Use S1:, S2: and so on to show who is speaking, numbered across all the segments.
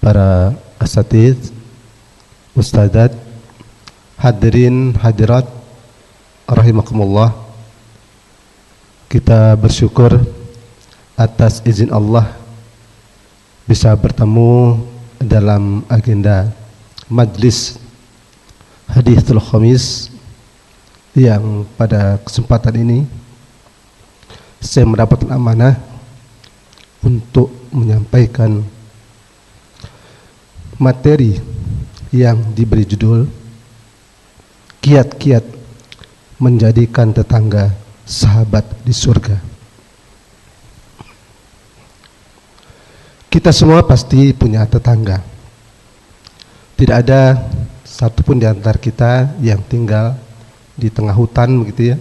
S1: para asatidz, ustadzat, hadirin hadirat rahimakumullah. Kita bersyukur atas izin Allah bisa bertemu dalam agenda majlis Hadithul Khamis yang pada kesempatan ini saya mendapat amanah untuk menyampaikan materi yang diberi judul Kiat-kiat menjadikan tetangga sahabat di surga. Kita semua pasti punya tetangga. Tidak ada satupun di antara kita yang tinggal di tengah hutan begitu ya,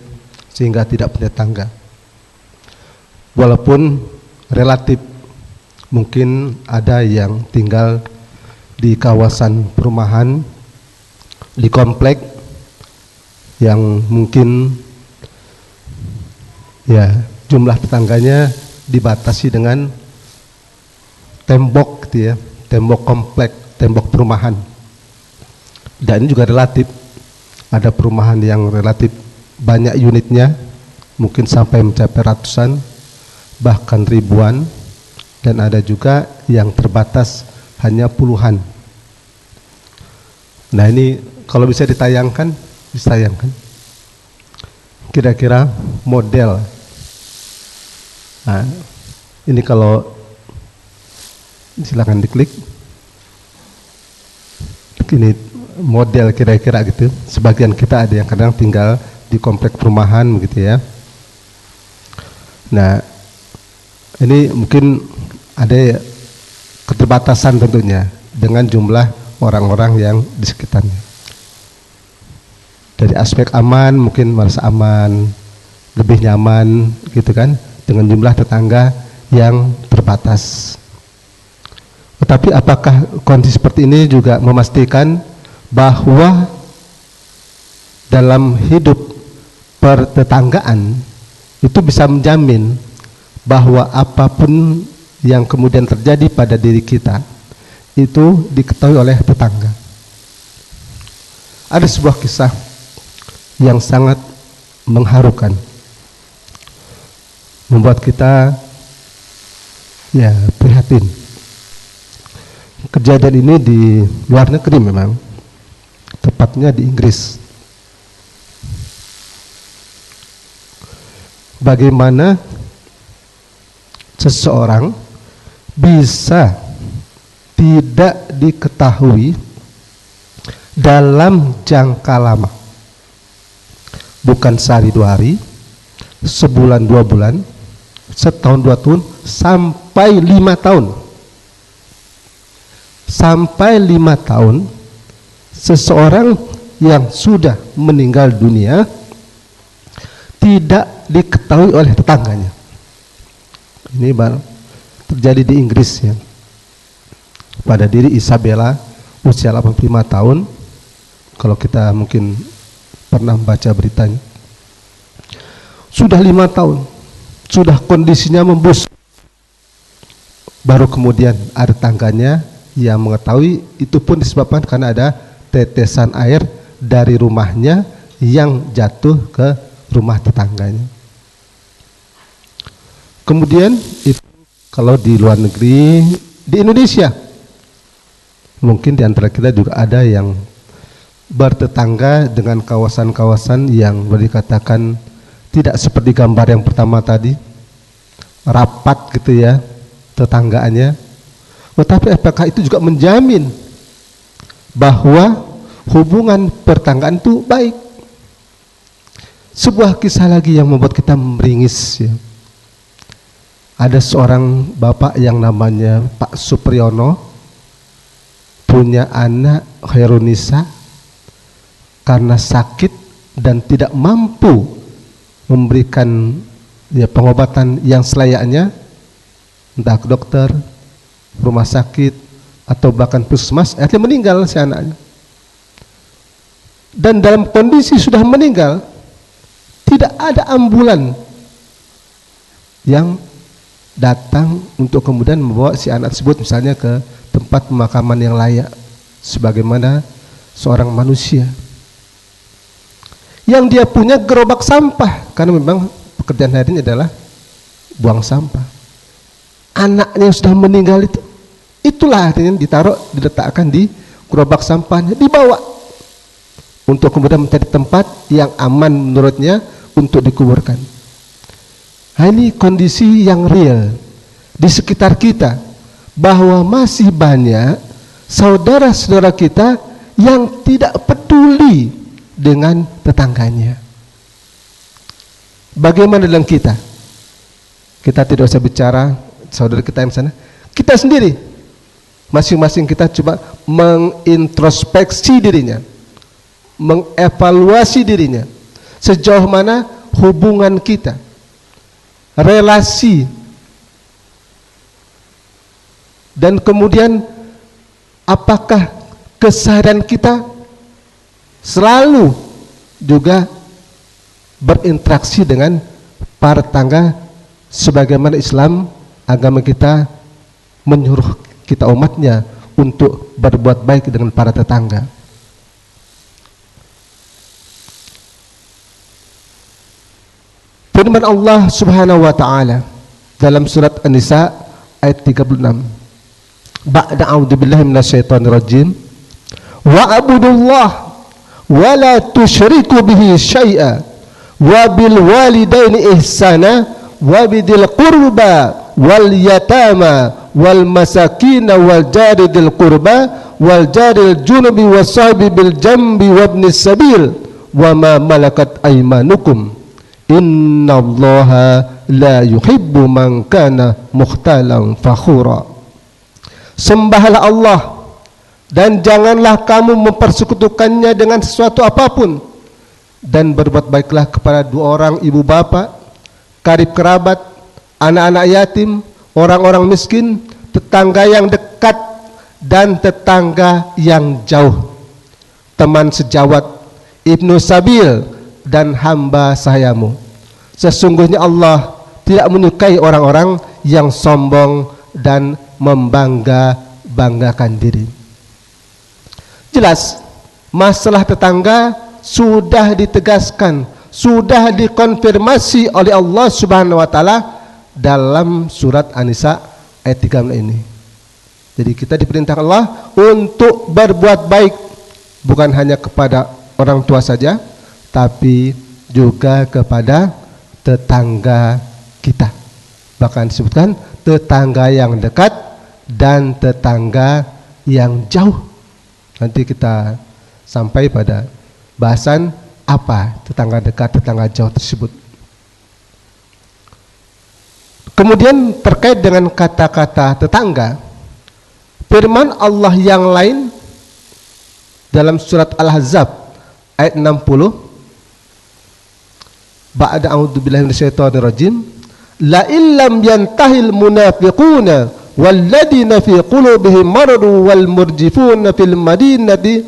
S1: sehingga tidak punya tetangga. Walaupun relatif mungkin ada yang tinggal di kawasan perumahan, di komplek yang mungkin ya jumlah tetangganya dibatasi dengan tembok gitu ya, tembok komplek, tembok perumahan. Dan ini juga relatif. Ada perumahan yang relatif banyak unitnya, mungkin sampai mencapai ratusan, bahkan ribuan, dan ada juga yang terbatas hanya puluhan. Nah ini kalau bisa ditayangkan, kira-kira model. Nah, ini kalau silakan diklik. Ini model kira-kira gitu. Sebagian kita ada yang kadang tinggal di komplek perumahan begitu ya. Nah, ini mungkin ada keterbatasan tentunya dengan jumlah orang-orang yang di sekitarnya. Dari aspek aman mungkin merasa aman, lebih nyaman gitu kan, dengan jumlah tetangga yang terbatas. Tetapi apakah kondisi seperti ini juga memastikan bahwa dalam hidup pertetanggaan itu bisa menjamin bahwa apapun yang kemudian terjadi pada diri kita itu diketahui oleh tetangga? Ada sebuah kisah yang sangat mengharukan, membuat kita ya prihatin. Kejadian ini di luar negeri memang, tepatnya di Inggris. Bagaimana seseorang bisa tidak diketahui dalam jangka lama, bukan sehari dua hari, sebulan dua bulan, setahun dua tahun, sampai 5 tahun. Sampai 5 tahun seseorang yang sudah meninggal dunia tidak diketahui oleh tetangganya. Ini baru terjadi di Inggris ya. Pada diri Isabella, usia 85 tahun. Kalau kita mungkin pernah membaca beritanya, sudah 5 tahun, sudah kondisinya membusuk. Baru kemudian ada tetangganya yang mengetahui, itu pun disebabkan karena ada tetesan air dari rumahnya yang jatuh ke rumah tetangganya. Kemudian itu kalau di luar negeri, di Indonesia mungkin di antara kita juga ada yang bertetangga dengan kawasan-kawasan yang boleh dikatakan tidak seperti gambar yang pertama tadi, rapat gitu ya tetanggaannya. Tetapi apakah itu juga menjamin bahwa hubungan pertanggaan itu baik? Sebuah kisah lagi yang membuat kita meringis ya. Ada seorang bapak yang namanya Pak Supriyono, punya anak Khairunisa, karena sakit dan tidak mampu memberikan ya pengobatan yang selayaknya, entah ke dokter, rumah sakit, atau bahkan puskesmas, akhirnya meninggal si anaknya. Dan dalam kondisi sudah meninggal, tidak ada ambulan yang datang untuk kemudian membawa si anak tersebut misalnya ke tempat tempat pemakaman yang layak sebagaimana seorang manusia. Yang dia punya gerobak sampah, karena memang pekerjaan harinya adalah buang sampah. Anaknya yang sudah meninggal itulah artinya ditaruh, diletakkan di gerobak sampahnya, dibawa untuk kemudian mencari tempat yang aman menurutnya untuk dikuburkan. Nah, ini kondisi yang real di sekitar kita, bahwa masih banyak saudara-saudara kita yang tidak peduli dengan tetangganya. Bagaimana dengan kita? Kita tidak usah bicara saudara kita yang sana, kita sendiri, masing-masing kita coba mengintrospeksi dirinya, mengevaluasi dirinya, sejauh mana hubungan kita, relasi, dan kemudian apakah keseharian kita selalu juga berinteraksi dengan para tetangga sebagaimana Islam, agama kita menyuruh kita umatnya untuk berbuat baik dengan para tetangga. Firman Allah Subhanahu wa taala dalam surat An-Nisa ayat 36. Ba'da a'udzubillahi minasyaitonir rajim. Wa'budullah wa la tusyriku bihi syai'a wa bil walidaini ihsana wa bidil qurba wal yatama wal masakin wal jari dil qurba wal jaril junubi wasahibi bil jambi wabnis sabil wa ma malakat aymanukum innallaha la yuhibbu man kana mukhtalan fakhura. Sembahlah Allah dan janganlah kamu mempersekutukannya dengan sesuatu apapun, dan berbuat baiklah kepada dua orang ibu bapa, karib kerabat, anak-anak yatim, orang-orang miskin, tetangga yang dekat dan tetangga yang jauh, teman sejawat, ibnu sabil, dan hamba sahayamu. Sesungguhnya Allah tidak menyukai orang-orang yang sombong dan membangga-banggakan diri. Jelas masalah tetangga sudah ditegaskan, sudah dikonfirmasi oleh Allah Subhanahu wa taala dalam surat An-Nisa ayat 36 ini. Jadi kita diperintahkan Allah untuk berbuat baik, bukan hanya kepada orang tua saja, tapi juga kepada tetangga kita. Bahkan disebutkan tetangga yang dekat dan tetangga yang jauh. Nanti kita sampai pada bahasan apa tetangga dekat, tetangga jauh tersebut. Kemudian terkait dengan kata-kata tetangga, firman Allah yang lain dalam surat Al-Ahzab ayat 60, ba'da a'udzubillahi minasyaitonir rajim, la illam yantahil munafiquna walladina fi qulubihim maradun wal murjifuna fil madinati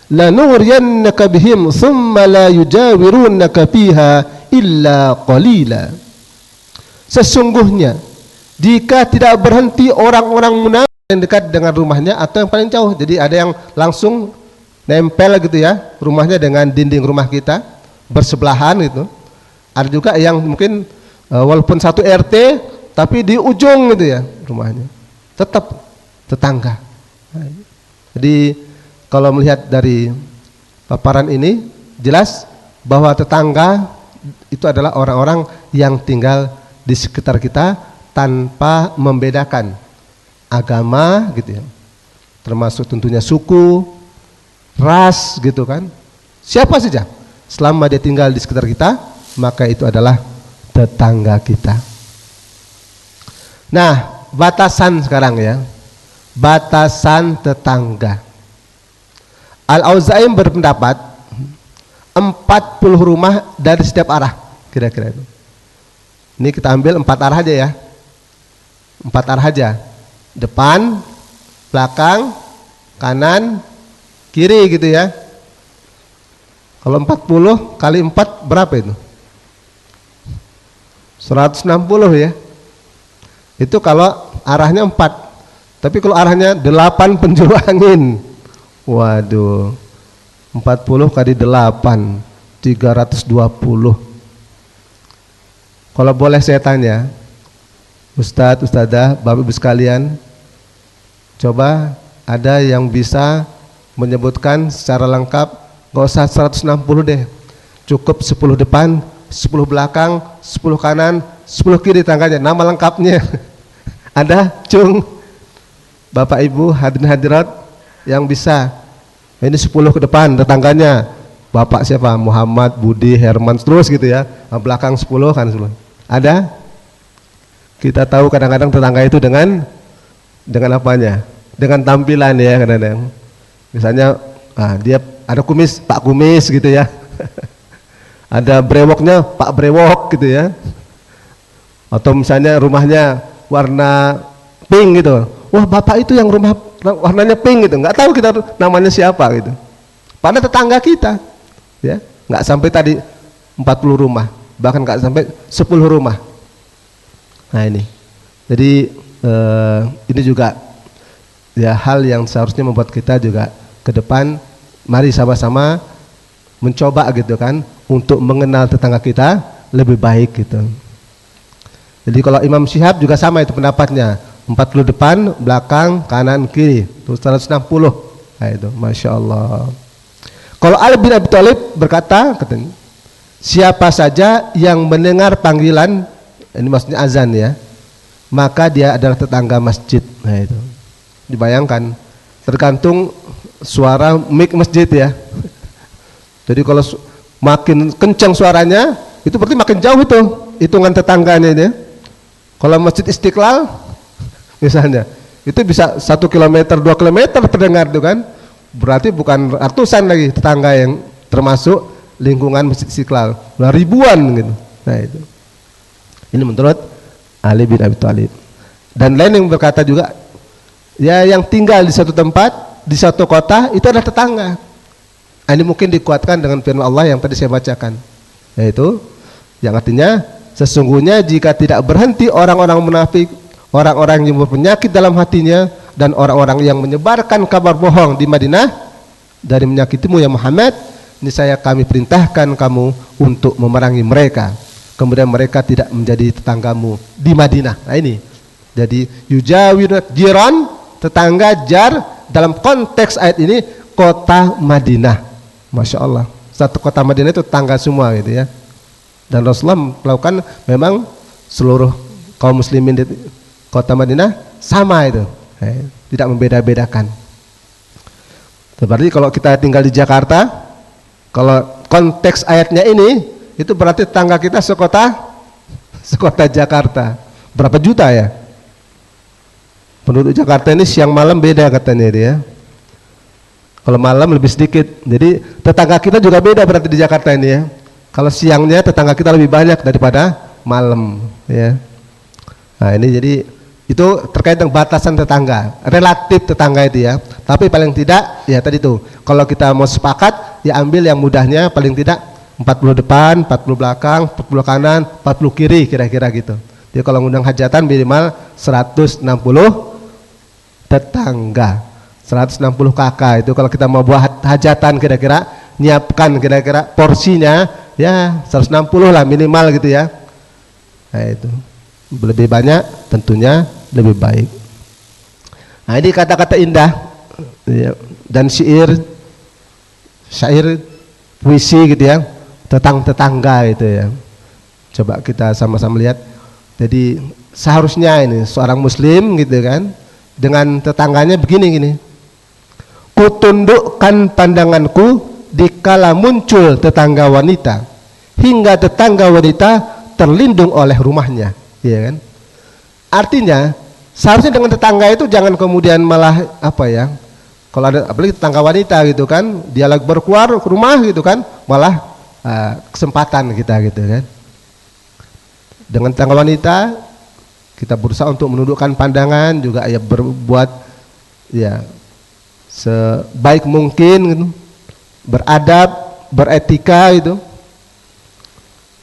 S1: lanughriyannaka bihim thumma la yujawirunaka fiha illa qalila. Sesungguhnya jika tidak berhenti orang-orang munafik yang dekat dengan rumahnya atau yang paling jauh, jadi ada yang langsung nempel gitu ya, rumahnya dengan dinding rumah kita bersebelahan gitu. Ada juga yang mungkin walaupun satu RT tapi di ujung gitu ya rumahnya, tetap tetangga. Jadi kalau melihat dari paparan ini jelas bahwa tetangga itu adalah orang-orang yang tinggal di sekitar kita tanpa membedakan agama gitu ya, termasuk tentunya suku, ras gitu kan. Siapa saja selama dia tinggal di sekitar kita, maka itu adalah tetangga kita. Nah, batasan sekarang ya, batasan tetangga. Al-Auza'i berpendapat 40 rumah dari setiap arah, kira-kira itu. Ini kita ambil 4 arah aja ya, 4 arah aja, depan, belakang, kanan, kiri gitu ya. Kalau 40 kali 4 berapa itu? 160 ya. Itu kalau arahnya 4. Tapi kalau arahnya 8 penjuru angin, waduh, 40 kali 8, 320. Kalau boleh saya tanya, Ustadz, Ustadzah, Bapak Ibu sekalian, coba ada yang bisa menyebutkan secara lengkap, gak usah 160 deh, cukup 10 depan, 10 belakang, 10 kanan, 10 kiri tangganya, nama lengkapnya. Ada, Cung, Bapak Ibu hadirin hadirat yang bisa. Ini 10 ke depan tetangganya. Bapak siapa? Muhammad, Budi, Herman, terus gitu ya. Belakang 10 kan 10. Ada? Kita tahu kadang-kadang tetangga itu dengan apanya? Dengan tampilan ya kadang-kadang. Misalnya dia ada kumis, Pak Kumis gitu ya. Ada brewoknya, Pak Brewok gitu ya. Atau misalnya rumahnya warna pink gitu. Wah, Bapak itu yang rumah warnanya pink gitu. Nggak tahu kita namanya siapa gitu. Padahal tetangga kita. Ya, nggak sampai tadi 40 rumah, bahkan nggak sampai 10 rumah. Nah ini, jadi ini juga ya hal yang seharusnya membuat kita juga ke depan, mari sama-sama mencoba gitu kan, untuk mengenal tetangga kita lebih baik gitu. Jadi kalau Imam Syihab juga sama itu pendapatnya, 40 depan, belakang, kanan, kiri, terus 160. Nah itu, Masya Allah. Kalau Ali bin Abi Thalib berkata, katanya, siapa saja yang mendengar panggilan, ini maksudnya azan ya, maka dia adalah tetangga masjid. Nah itu, dibayangkan, tergantung suara mic masjid ya. Jadi kalau makin kencang suaranya, itu berarti makin jauh itu hitungan tetangganya ini. Kalau Masjid Istiqlal misalnya, itu bisa 1 kilometer, 2 kilometer terdengar itu kan, berarti bukan ratusan lagi tetangga yang termasuk lingkungan Masjid Istiqlal, ribuan gitu. Nah itu, ini menurut Ali bin Abi Thalib. Dan lain yang berkata juga, ya yang tinggal di satu tempat, di satu kota itu adalah tetangga. Ini mungkin dikuatkan dengan firman Allah yang tadi saya bacakan, yaitu yang artinya sesungguhnya jika tidak berhenti orang-orang munafik, orang-orang yang berpenyakit dalam hatinya, dan orang-orang yang menyebarkan kabar bohong di Madinah dari menyakitimu ya Muhammad, niscaya kami perintahkan kamu untuk memerangi mereka, kemudian mereka tidak menjadi tetanggamu di Madinah. Nah ini, jadi yujawir jiran, tetangga, jar, dalam konteks ayat ini kota Madinah. Masya Allah, satu kota Madinah itu tetangga semua gitu ya. Dan Rasulullah melakukan memang seluruh kaum muslimin di kota Madinah sama itu, tidak membeda-bedakan. Berarti kalau kita tinggal di Jakarta, kalau konteks ayatnya ini, itu berarti tetangga kita sekota Jakarta. Berapa juta ya? Penduduk Jakarta ini siang malam beda katanya dia. Kalau malam lebih sedikit. Jadi tetangga kita juga beda berarti di Jakarta ini ya. Kalau siangnya tetangga kita lebih banyak daripada malam ya. Nah ini jadi itu terkait dengan batasan tetangga, relatif tetangga itu ya. Tapi paling tidak ya tadi tuh, kalau kita mau sepakat ya ambil yang mudahnya, paling tidak 40 depan, 40 belakang, 40 kanan, 40 kiri kira-kira gitu. Jadi kalau ngundang hajatan minimal 160 tetangga, 160 kakak. Itu kalau kita mau buat hajatan kira-kira, nyiapkan kira-kira porsinya ya 160 lah minimal gitu ya. Nah itu, lebih banyak tentunya lebih baik. Nah ini kata-kata indah ya, dan syair puisi gitu ya, tentang tetangga itu ya. Coba kita sama-sama lihat. Jadi seharusnya ini seorang muslim gitu kan, dengan tetangganya begini. Kutundukkan pandanganku dikala muncul tetangga wanita, hingga tetangga wanita terlindung oleh rumahnya, ya kan? Artinya seharusnya dengan tetangga itu jangan kemudian malah apa ya? Kalau ada apalagi tetangga wanita gitu kan, dia lagi berkeluar ke rumah gitu kan, malah kesempatan kita gitu kan. Dengan tetangga wanita kita berusaha untuk menundukkan pandangan, juga ya berbuat ya sebaik mungkin gitu, beradab, beretika gitu.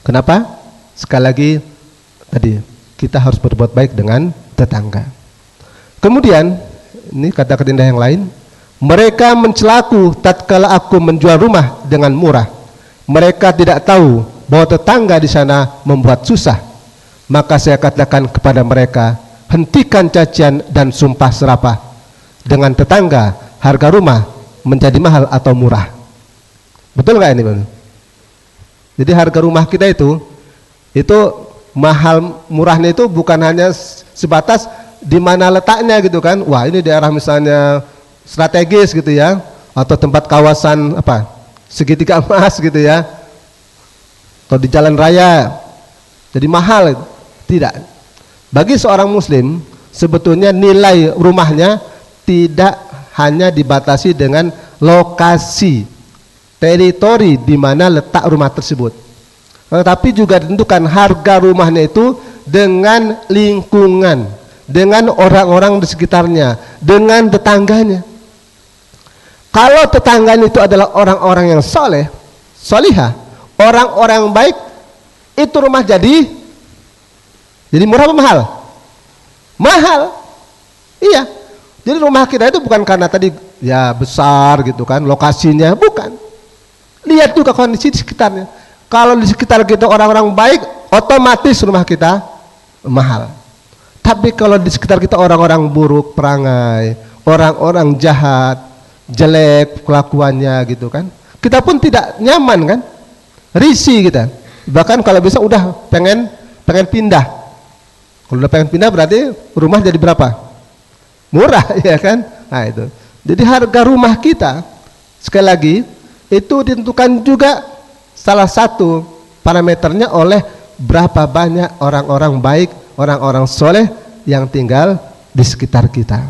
S1: Kenapa? Sekali lagi tadi kita harus berbuat baik dengan tetangga. Kemudian ini kata-kata indah yang lain, mereka mencelaku tatkala aku menjual rumah dengan murah. Mereka tidak tahu bahwa tetangga di sana membuat susah. Maka saya katakan kepada mereka, hentikan cacian dan sumpah serapah. Dengan tetangga, harga rumah menjadi mahal atau murah. Betul nggak ini, Bang? Jadi harga rumah kita itu mahal murahnya itu bukan hanya sebatas di mana letaknya gitu kan. Wah, ini daerah misalnya strategis gitu ya, atau tempat kawasan apa? Segitiga emas gitu ya. Atau di jalan raya. Jadi mahal. Tidak. Bagi seorang muslim, sebetulnya nilai rumahnya tidak hanya dibatasi dengan lokasi, teritori di mana letak rumah tersebut, tetapi juga ditentukan harga rumahnya itu dengan lingkungan, dengan orang-orang di sekitarnya, dengan tetangganya. Kalau tetangganya itu adalah orang-orang yang soleh, solihah, orang-orang baik, itu rumah jadi murah apa mahal? Mahal. Iya. Jadi rumah kita itu bukan karena tadi ya besar gitu kan, lokasinya, bukan. Lihat juga kondisi di sekitarnya. Kalau di sekitar kita orang-orang baik, otomatis rumah kita mahal. Tapi kalau di sekitar kita orang-orang buruk, perangai, orang-orang jahat, jelek kelakuannya gitu kan, kita pun tidak nyaman kan, risih kita. Bahkan kalau bisa udah pengen pindah. Kalau udah pengen pindah berarti rumah jadi berapa? Murah ya kan? Nah itu. Jadi harga rumah kita sekali lagi itu ditentukan juga salah satu parameternya oleh berapa banyak orang-orang baik, orang-orang soleh yang tinggal di sekitar kita.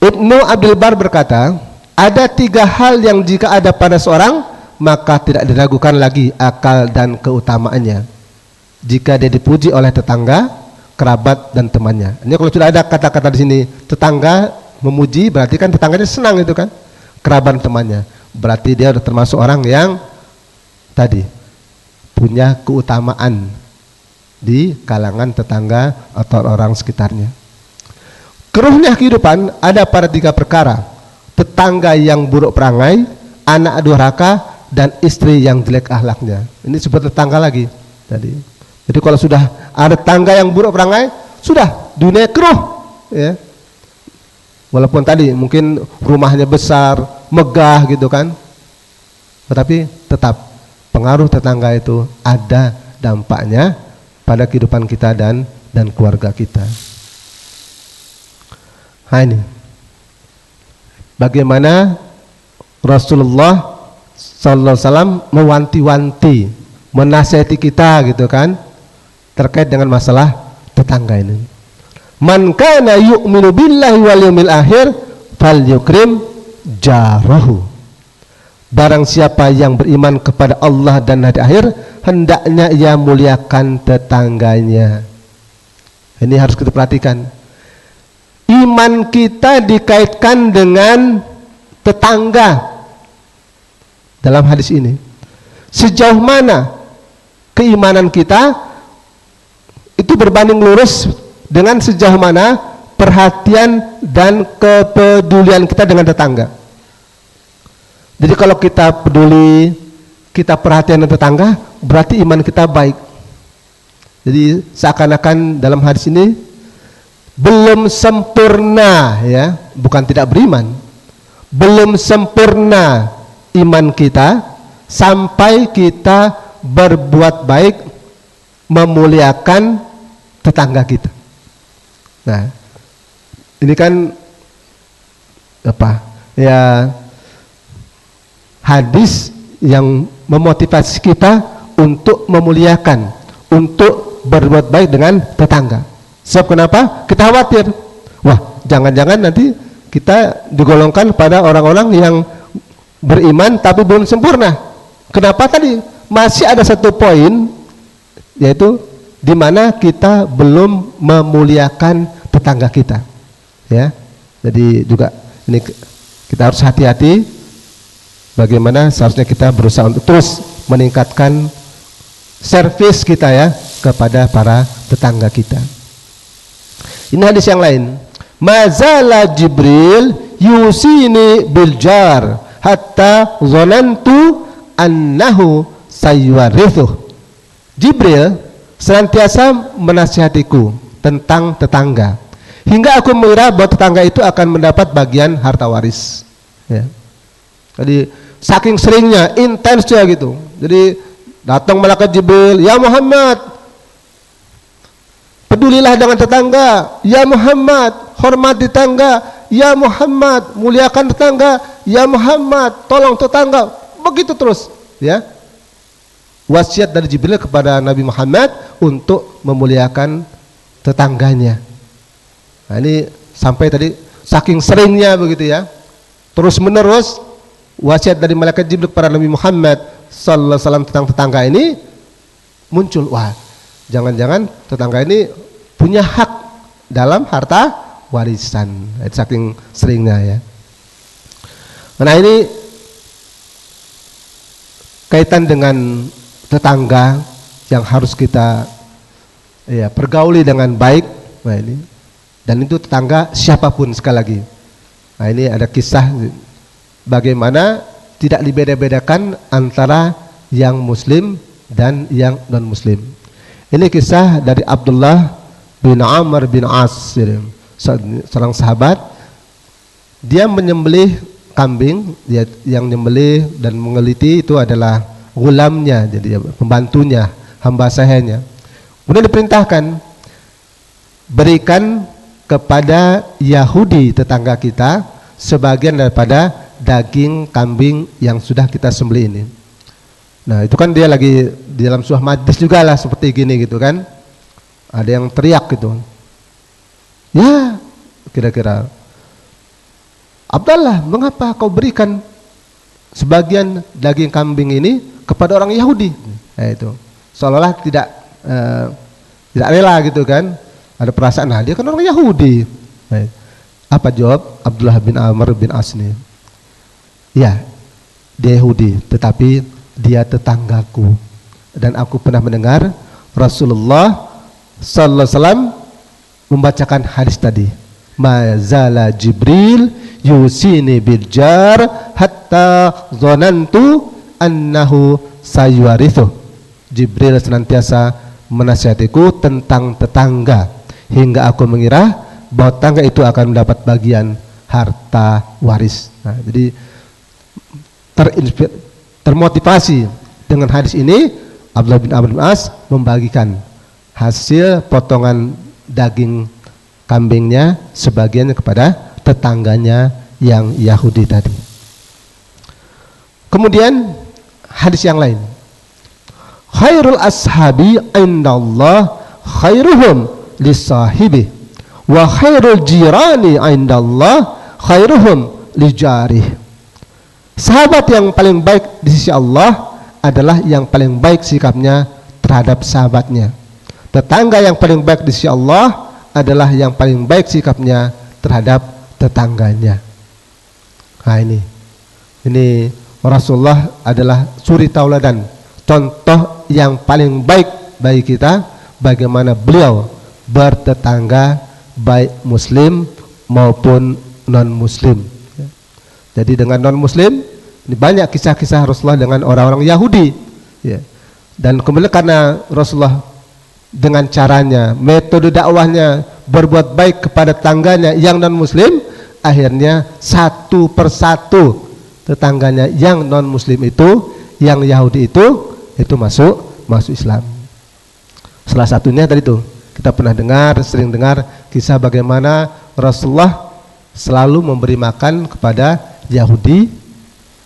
S1: Ibnu Abdul Bar berkata, ada 3 hal yang jika ada pada seorang maka tidak diragukan lagi akal dan keutamaannya. Jika dia dipuji oleh tetangga, kerabat dan temannya. Ini kalau sudah ada kata-kata di sini, tetangga memuji berarti kan tetangganya senang itu kan. Kerabat temannya, berarti dia sudah termasuk orang yang tadi punya keutamaan di kalangan tetangga atau orang sekitarnya. Keruhnya kehidupan ada pada 3 perkara: tetangga yang buruk perangai, anak durhaka, dan istri yang jelek akhlaknya. Ini seperti tetangga lagi tadi. Jadi kalau sudah ada tetangga yang buruk perangai, sudah dunia keruh ya. Walaupun tadi mungkin rumahnya besar, megah gitu kan, tetapi tetap pengaruh tetangga itu ada dampaknya pada kehidupan kita dan keluarga kita. Nah ini bagaimana Rasulullah sallallahu alaihi wasallam mewanti-wanti, menasihati kita gitu kan, terkait dengan masalah tetangga ini. Man kana yu'minu billahi wal yawmil akhir falyukrim jarahu. Barang siapa yang beriman kepada Allah dan hari akhir, hendaknya ia muliakan tetangganya. Ini harus kita perhatikan. Iman kita dikaitkan dengan tetangga dalam hadis ini. Sejauh mana keimanan kita itu berbanding lurus dengan sejauh mana perhatian dan kepedulian kita dengan tetangga. Jadi kalau kita peduli, kita perhatian dengan tetangga, berarti iman kita baik. Jadi seakan-akan dalam hadis ini belum sempurna ya, bukan tidak beriman, belum sempurna iman kita sampai kita berbuat baik, memuliakan tetangga kita. Nah, ini kan apa? Ya, hadis yang memotivasi kita untuk memuliakan, untuk berbuat baik dengan tetangga. Sebab kenapa? Kita khawatir, wah, jangan-jangan nanti kita digolongkan pada orang-orang yang beriman tapi belum sempurna. Kenapa tadi? Masih ada satu poin, yaitu di mana kita belum memuliakan tetangga kita, ya. Jadi juga ini kita harus hati-hati. Bagaimana seharusnya kita berusaha untuk terus meningkatkan servis kita ya kepada para tetangga kita. Ini hadis yang lain. Mazala Jibril yusini bil jar hatta zonantu annahu sayuwarithuh. Jibril senantiasa menasihatiku tentang tetangga hingga aku mengira bahwa tetangga itu akan mendapat bagian harta waris. Ya. Jadi saking seringnya, intensnya gitu. Jadi datang malaikat Jibril, ya Muhammad, pedulilah dengan tetangga. Ya Muhammad, hormati tetangga. Ya Muhammad, muliakan tetangga. Ya Muhammad, tolong tetangga. Begitu terus, ya. Wasiat dari Jibril kepada Nabi Muhammad untuk memuliakan tetangganya. Nah, ini sampai tadi saking seringnya begitu ya. Terus menerus wasiat dari malaikat Jibril kepada Nabi Muhammad sallallahu alaihi wasallam tentang tetangga ini muncul. Wah, jangan-jangan tetangga ini punya hak dalam harta warisan. Saking seringnya ya. Nah, ini kaitan dengan tetangga yang harus kita ya pergauli dengan baik. Nah, ini dan itu tetangga siapapun sekali lagi. Nah, ini ada kisah bagaimana tidak dibeda-bedakan antara yang muslim dan yang non muslim. Ini kisah dari Abdullah bin Amr bin As, seorang sahabat. Dia menyembelih kambing, dia yang menyembelih dan mengeliti itu adalah gulamnya, jadi pembantunya, hamba sahanya. Kemudian diperintahkan berikan kepada Yahudi tetangga kita sebagian daripada daging kambing yang sudah kita sembelih ini. Nah, itu kan dia lagi di dalam sebuah majlis juga lah seperti gini gitu kan. Ada yang teriak gitu. Ya, kira-kira Abdullah, mengapa kau berikan sebagian daging kambing ini kepada orang Yahudi? Nah, itu seolah-olah tidak rela gitu kan. Ada perasaan, nah dia kan orang Yahudi. Nah, apa jawab Abdullah bin Amr bin As ini? Ya, dia Yahudi, tetapi dia tetanggaku. Dan aku pernah mendengar Rasulullah sallallahu alaihi wasallam membacakan hadis tadi. Mazala Jibril yusini bil jar hatta zonantu annahu sayuwarithuh. Jibril senantiasa menasihatiku tentang tetangga hingga aku mengira bahwa tetangga itu akan mendapat bagian harta waris. Nah, jadi termotivasi dengan hadis ini, Abdullah bin Amr bin As membagikan hasil potongan daging kambingnya sebagian kepada tetangganya yang Yahudi tadi. Kemudian hadis yang lain, khairul ashabi indallah khairuhum lisahibi wa khairul jirani indallah khairuhum lijarih. Sahabat yang paling baik di sisi Allah adalah yang paling baik sikapnya terhadap sahabatnya. Tetangga yang paling baik di sisi Allah adalah yang paling baik sikapnya terhadap tetangganya. Nah, ini Rasulullah adalah suri tauladan, contoh yang paling baik bagi kita bagaimana beliau bertetangga baik muslim maupun non muslim. Jadi dengan non muslim ini banyak kisah-kisah Rasulullah dengan orang-orang Yahudi ya. Dan kemudian karena Rasulullah dengan caranya, metode dakwahnya berbuat baik kepada tetangganya yang non muslim, akhirnya satu persatu tetangganya yang non muslim itu, yang Yahudi itu masuk Islam. Salah satunya tadi itu kita pernah sering dengar kisah bagaimana Rasulullah selalu memberi makan kepada Yahudi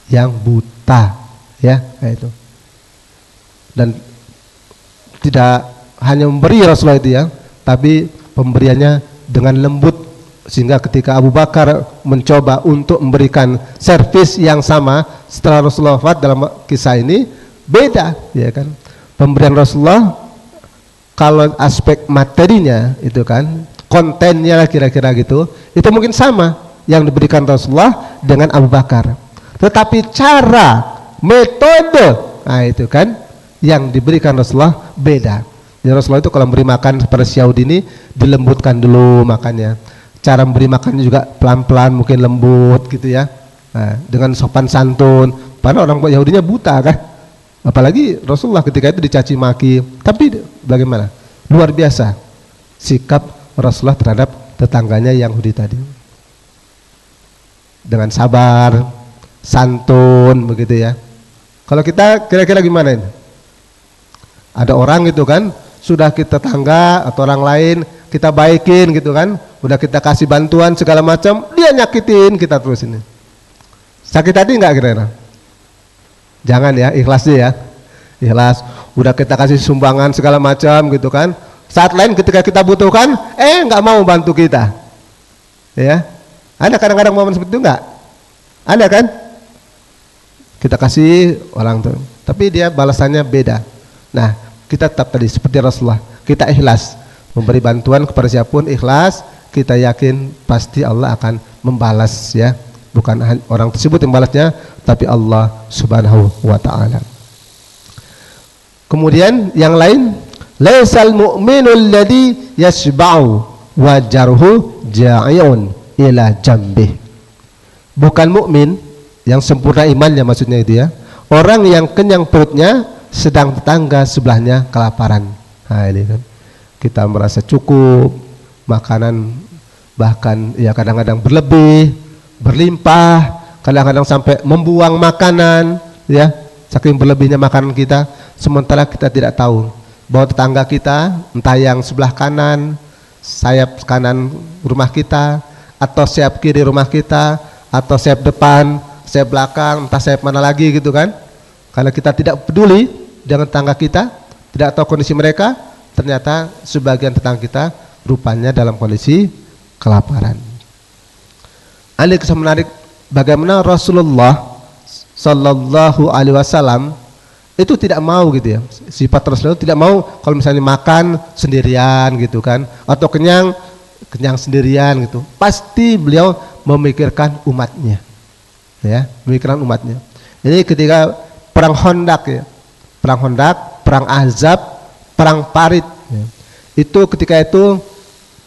S1: yang buta, ya, kayak itu. Dan tidak hanya memberi Rasulullah itu ya, tapi pemberiannya dengan lembut sehingga ketika Abu Bakar mencoba untuk memberikan servis yang sama setelah Rasulullah wafat dalam kisah ini beda, ya kan? Pemberian Rasulullah kalau aspek materinya itu kan, kontennya lah kira-kira gitu, itu mungkin sama yang diberikan Rasulullah dengan Abu Bakar. Tetapi cara, metode, nah itu kan yang diberikan Rasulullah beda. Ya Rasulullah itu kalau memberi makan kepada si Yahudi ini dilembutkan dulu makannya. Cara memberi makannya juga pelan-pelan, mungkin lembut gitu ya. Nah, dengan sopan santun. Padahal orang Yahudinya buta kan. Apalagi Rasulullah ketika itu dicaci maki. Tapi bagaimana? Luar biasa sikap Rasulullah terhadap tetangganya Yahudi tadi. Dengan sabar, santun begitu ya. Kalau kita kira-kira gimana ini? Ada orang gitu kan, sudah kita tetangga atau orang lain kita baikin gitu kan, udah kita kasih bantuan segala macam, dia nyakitin kita terus ini. Sakit hati nggak kira-kira? Jangan ya, ikhlas deh ya, ikhlas. Udah kita kasih sumbangan segala macam gitu kan, saat lain ketika kita butuhkan, nggak mau bantu kita, ya. Ada kadang-kadang momen seperti itu nggak? Ada kan? Kita kasih orang tuh, tapi dia balasannya beda. Nah, kita tetap tadi seperti Rasulullah, kita ikhlas memberi bantuan kepada siapapun, ikhlas, kita yakin pasti Allah akan membalas ya, bukan orang tersebut yang membalasnya, tapi Allah Subhanahu wa taala. Kemudian yang lain, laisal mu'minul ladzi yashba'u wa jarhu ja'iun ila jambih. Bukan mukmin yang sempurna imannya, maksudnya itu ya, orang yang kenyang perutnya sedang tetangga sebelahnya kelaparan. Nah ini kan, kita merasa cukup, makanan bahkan ya kadang-kadang berlebih, berlimpah, kadang-kadang sampai membuang makanan ya, saking berlebihnya makanan kita, sementara kita tidak tahu bahwa tetangga kita, entah yang sebelah kanan, sayap kanan rumah kita, atau sayap kiri rumah kita, atau sayap depan, sayap belakang, entah sayap mana lagi gitu kan. Karena kita tidak peduli dengan tetangga kita, tidak tahu kondisi mereka, ternyata sebagian tetangga kita rupanya dalam kondisi kelaparan. Ada kisah menarik bagaimana Rasulullah Sallallahu Alaihi Wasallam itu tidak mau gitu ya, sifat Rasulullah tidak mau kalau misalnya makan sendirian gitu kan, atau kenyang sendirian gitu, pasti beliau memikirkan umatnya ya, memikirkan umatnya. Jadi ketika perang Khandaq ya, perang Khandaq, perang Ahzab, perang Parit ya, itu ketika itu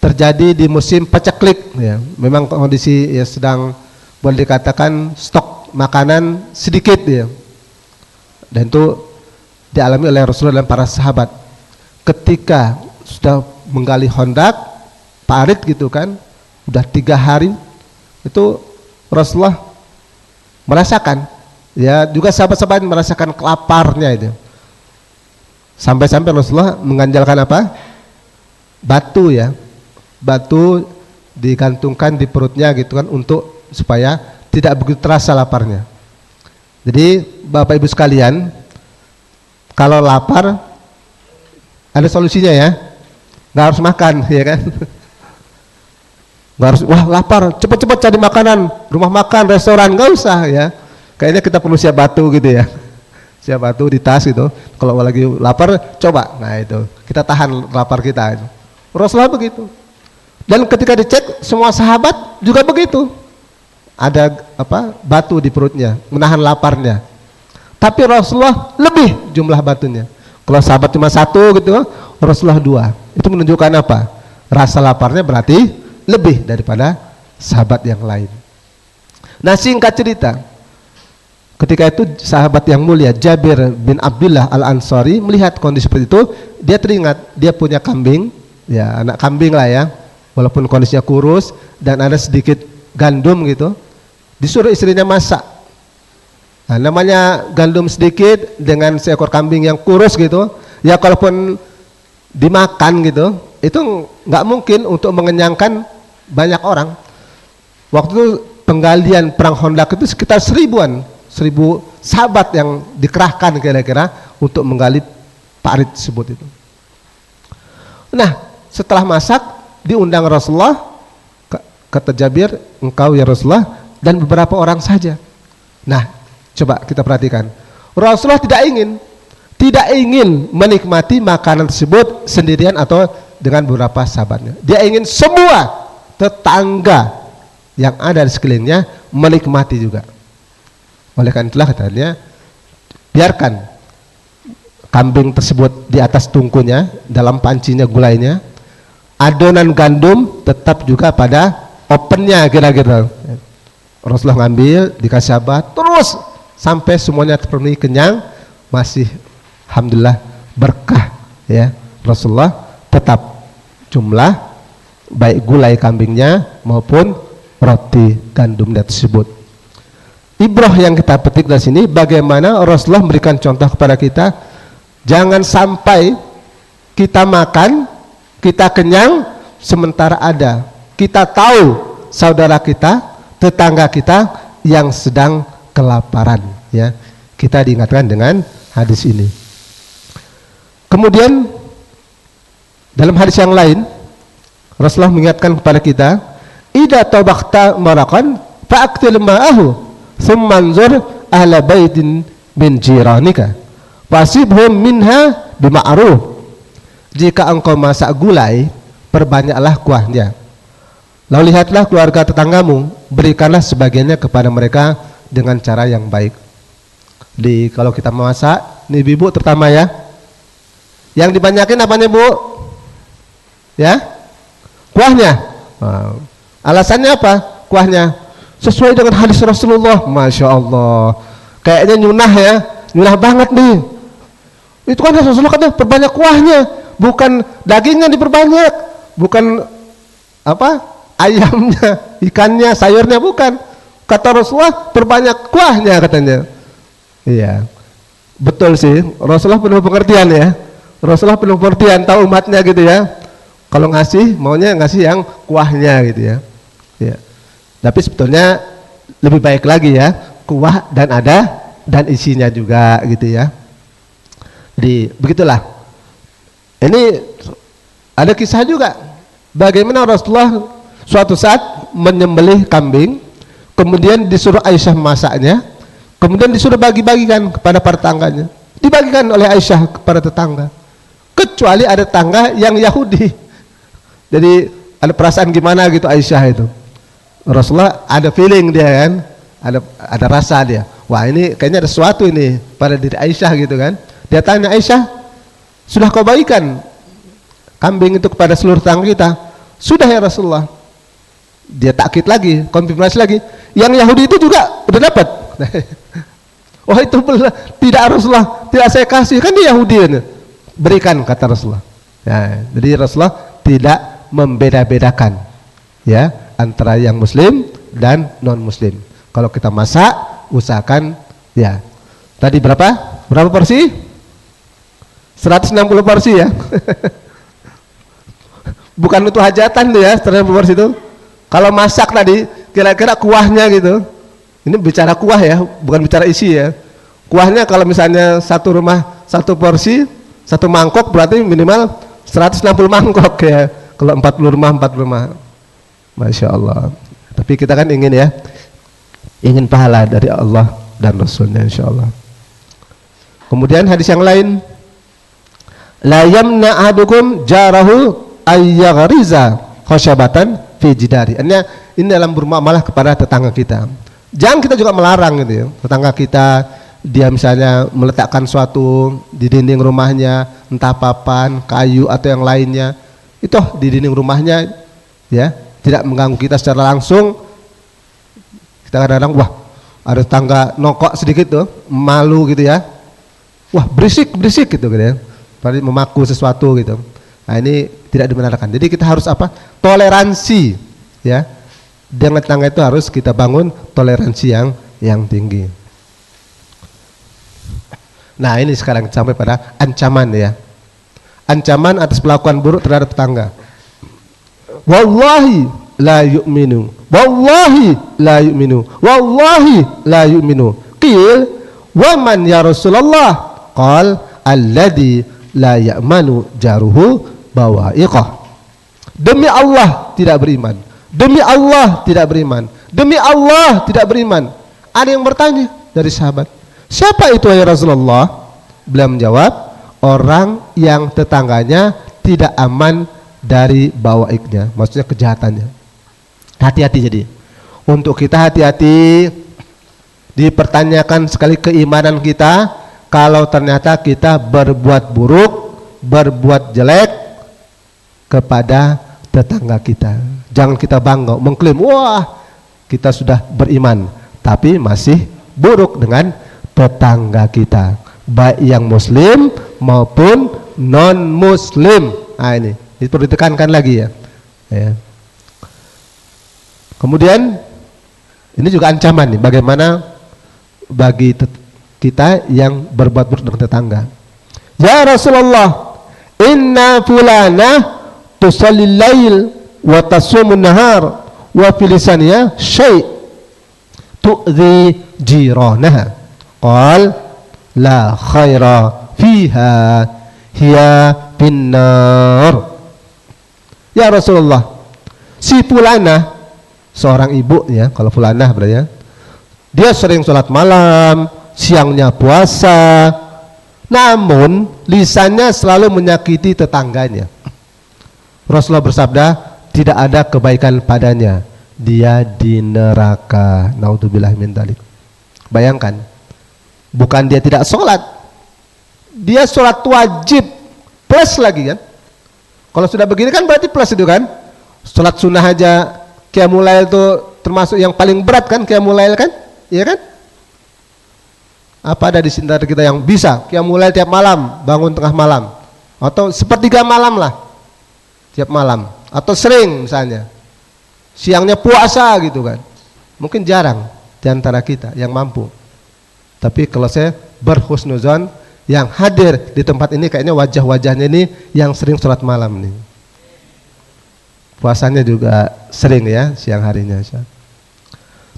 S1: terjadi di musim paceklik ya, memang kondisi ya sedang boleh dikatakan stok makanan sedikit ya, dan itu dialami oleh Rasulullah dan para sahabat. Ketika sudah menggali Khandaq, Parit gitu kan, udah 3 hari itu Rasulullah merasakan ya, juga sahabat-sahabat merasakan kelaparnya itu. Sampai-sampai Rasulullah mengandalkan apa? Batu ya, batu digantungkan di perutnya gitu kan, untuk supaya tidak begitu terasa laparnya. Jadi Bapak Ibu sekalian, kalau lapar ada solusinya ya, nggak harus makan ya kan. Nggak harus, wah lapar, cepet-cepet cari makanan, rumah makan, restoran, nggak usah ya. Kayaknya kita perlu siap batu gitu ya, siap batu di tas gitu. Kalau lagi lapar, coba, nah itu kita tahan lapar kita. Rasulullah begitu. Dan ketika dicek, semua sahabat juga begitu. Ada apa? Batu di perutnya, menahan laparnya. Tapi Rasulullah lebih jumlah batunya. Kalau sahabat cuma 1 gitu, Rasulullah 2. Itu menunjukkan apa? Rasa laparnya berarti lebih daripada sahabat yang lain. Nah, singkat cerita, ketika itu sahabat yang mulia Jabir bin Abdullah Al-Ansari melihat kondisi seperti itu, dia teringat dia punya kambing, ya anak kambing lah ya, walaupun kondisinya kurus dan ada sedikit gandum gitu, disuruh istrinya masak. Nah, namanya gandum sedikit dengan seekor kambing yang kurus gitu, ya kalaupun dimakan gitu, itu nggak mungkin untuk mengenyangkan banyak orang. Waktu itu penggalian perang Khandaq itu sekitar 1000 sahabat yang dikerahkan kira-kira untuk menggali parit tersebut itu. Nah, setelah masak diundang Rasulullah, kata Jabir, engkau ya Rasulullah dan beberapa orang saja. Nah, coba kita perhatikan, Rasulullah tidak ingin menikmati makanan tersebut sendirian atau dengan beberapa sahabatnya. Dia ingin semua tetangga yang ada di sekelilingnya menikmati juga. Oleh karena itulah katanya, biarkan kambing tersebut di atas tungkunya, dalam pancinya gulainya, adonan gandum tetap juga pada opennya kira-kira. Rasulullah ngambil, dikasih sahabat, terus sampai semuanya terpenuhi, kenyang, masih alhamdulillah berkah ya. Rasulullah tetap jumlah baik gulai kambingnya maupun roti gandumnya tersebut. Ibrah yang kita petik dari sini, bagaimana Rasulullah memberikan contoh kepada kita, jangan sampai kita makan, kita kenyang, sementara ada, kita tahu saudara kita, tetangga kita yang sedang kelaparan ya. Kita diingatkan dengan hadis ini. Kemudian dalam hadis yang lain Rasulullah mengingatkan kepada kita, idza tabaqta maraqan fa'aktil ma'ahu thumma anzur ahla baitin min jiranika fasibhum minha bima'ruf. Jika engkau masak gulai, perbanyaklah kuahnya. Lalu lihatlah keluarga tetanggamu, berikanlah sebagiannya kepada mereka dengan cara yang baik. Kalau kita masak, nih ibu terutama ya, yang dibanyakin apanya bu? Ya, kuahnya. Alasannya apa? Kuahnya sesuai dengan hadis Rasulullah. Masya Allah, kayaknya nyunah ya, nyunah banget nih. Itu kan Rasulullah katanya perbanyak kuahnya, bukan dagingnya diperbanyak, bukan apa? Ayamnya, ikannya, sayurnya, bukan. Kata Rasulullah perbanyak kuahnya katanya. Iya, betul sih. Rasulullah penuh pengertian ya. Rasulullah penuh pengertian, tahu umatnya gitu ya. Kalau ngasih, maunya ngasih yang kuahnya gitu ya. Ya. Tapi sebetulnya lebih baik lagi ya, kuah dan ada dan isinya juga gitu ya. Jadi begitulah. Ini ada kisah juga. Bagaimana Rasulullah suatu saat menyembelih kambing, kemudian disuruh Aisyah masaknya, kemudian disuruh bagi-bagikan kepada para tetangganya. Dibagikan oleh Aisyah kepada tetangga, kecuali ada tetangga yang Yahudi. Jadi ada perasaan gimana gitu Aisyah itu. Rasulullah ada feeling dia kan, ada rasa dia. Wah ini kayaknya ada sesuatu ini pada diri Aisyah gitu kan. Dia tanya, Aisyah, sudah kau bagikan kambing itu kepada seluruh tetangga kita? Sudah ya Rasulullah. Dia takkid lagi, konfirmasi lagi, yang Yahudi itu juga udah dapat. Oh itu tidak Rasulullah, tidak saya kasih, kan dia Yahudi ini. Berikan kata Rasulullah ya. Jadi Rasulullah tidak membeda-bedakan ya antara yang muslim dan non muslim. Kalau kita masak, usahakan ya. Tadi berapa porsi? 160 porsi ya. Bukan untuk hajatan tuh ya 160 porsi itu. Kalau masak tadi, kira-kira kuahnya gitu. Ini bicara kuah ya, bukan bicara isi ya. Kuahnya kalau misalnya satu rumah satu porsi, satu mangkok berarti minimal 160 mangkok ya. Kalau 40 rumah 40 rumah. Masya Allah. Tapi kita kan ingin ya, ingin pahala dari Allah dan Rasulnya insya Allah. Kemudian hadis yang lain, la yamna ahadukum jarahu ayyaghriza khasyabatan fi jidari. Ini dalam bermuamalah kepada tetangga kita. Jangan kita juga melarang gitu ya. Tetangga kita dia misalnya meletakkan suatu di dinding rumahnya, entah papan, kayu atau yang lainnya. Itu di dinding rumahnya ya, tidak mengganggu kita secara langsung. Kita kadang-kadang wah, ada tetangga nongkok sedikit tuh, malu gitu ya. Wah, berisik gitu ya. Berarti memaku sesuatu gitu. Nah, ini tidak dibenarkan. Jadi kita harus apa? Toleransi ya. Dengan tetangga itu harus kita bangun toleransi yang tinggi. Nah, ini sekarang sampai pada ancaman ya. Ancaman atas pelakuan buruk terhadap tetangga. Wallahi la yu'minu. Wallahi la yu'minu. Wallahi la yu'minu. Qil wa man ya Rasulullah? Qal alladhi la ya'manu jaruhu bawa'iqah. Demi Allah tidak beriman. Demi Allah tidak beriman. Demi Allah tidak beriman. Ada yang bertanya dari sahabat, siapa itu ya Rasulullah? Beliau menjawab, orang yang tetangganya tidak aman dari bawaiknya, maksudnya kejahatannya. Hati-hati jadi. Untuk kita hati-hati, dipertanyakan sekali keimanan kita kalau ternyata kita berbuat buruk, berbuat jelek kepada tetangga kita. Jangan kita bangga mengklaim, wah kita sudah beriman, tapi masih buruk dengan tetangga kita, baik yang muslim maupun non muslim. Nah, ini perlu ditekankan lagi ya. Kemudian ini juga ancaman nih, bagaimana bagi kita yang berbuat buruk dengan tetangga. Ya Rasulullah, inna fulana tusallil lail wa tasumun nahar wa fi lisaniha syai' tu'dhi jiranaha. Qal la khaira fiha hiya finnar. Ya Rasulullah, si fulana, seorang ibu ya, kalau fulanah berarti ya, dia sering sholat malam, siangnya puasa, namun lisannya selalu menyakiti tetangganya. Rasulullah bersabda, tidak ada kebaikan padanya, dia di neraka. Naudzubillah min dzalik. Bayangkan, bukan dia tidak sholat, dia sholat wajib plus lagi kan. Kalau sudah begini kan berarti plus itu kan. Sholat sunnah aja Qiyamul Lail itu termasuk yang paling berat kan, Qiyamul Lail kan, iya kan? Apa ada di sini kita yang bisa Qiyamul Lail tiap malam, bangun tengah malam, atau sepertiga malam lah tiap malam, atau sering misalnya siangnya puasa gitu kan? Mungkin jarang di antara kita yang mampu. Tapi kalau saya berhusnuzon, yang hadir di tempat ini kayaknya wajah-wajahnya ini yang sering sholat malam nih. Puasanya juga sering ya, siang harinya.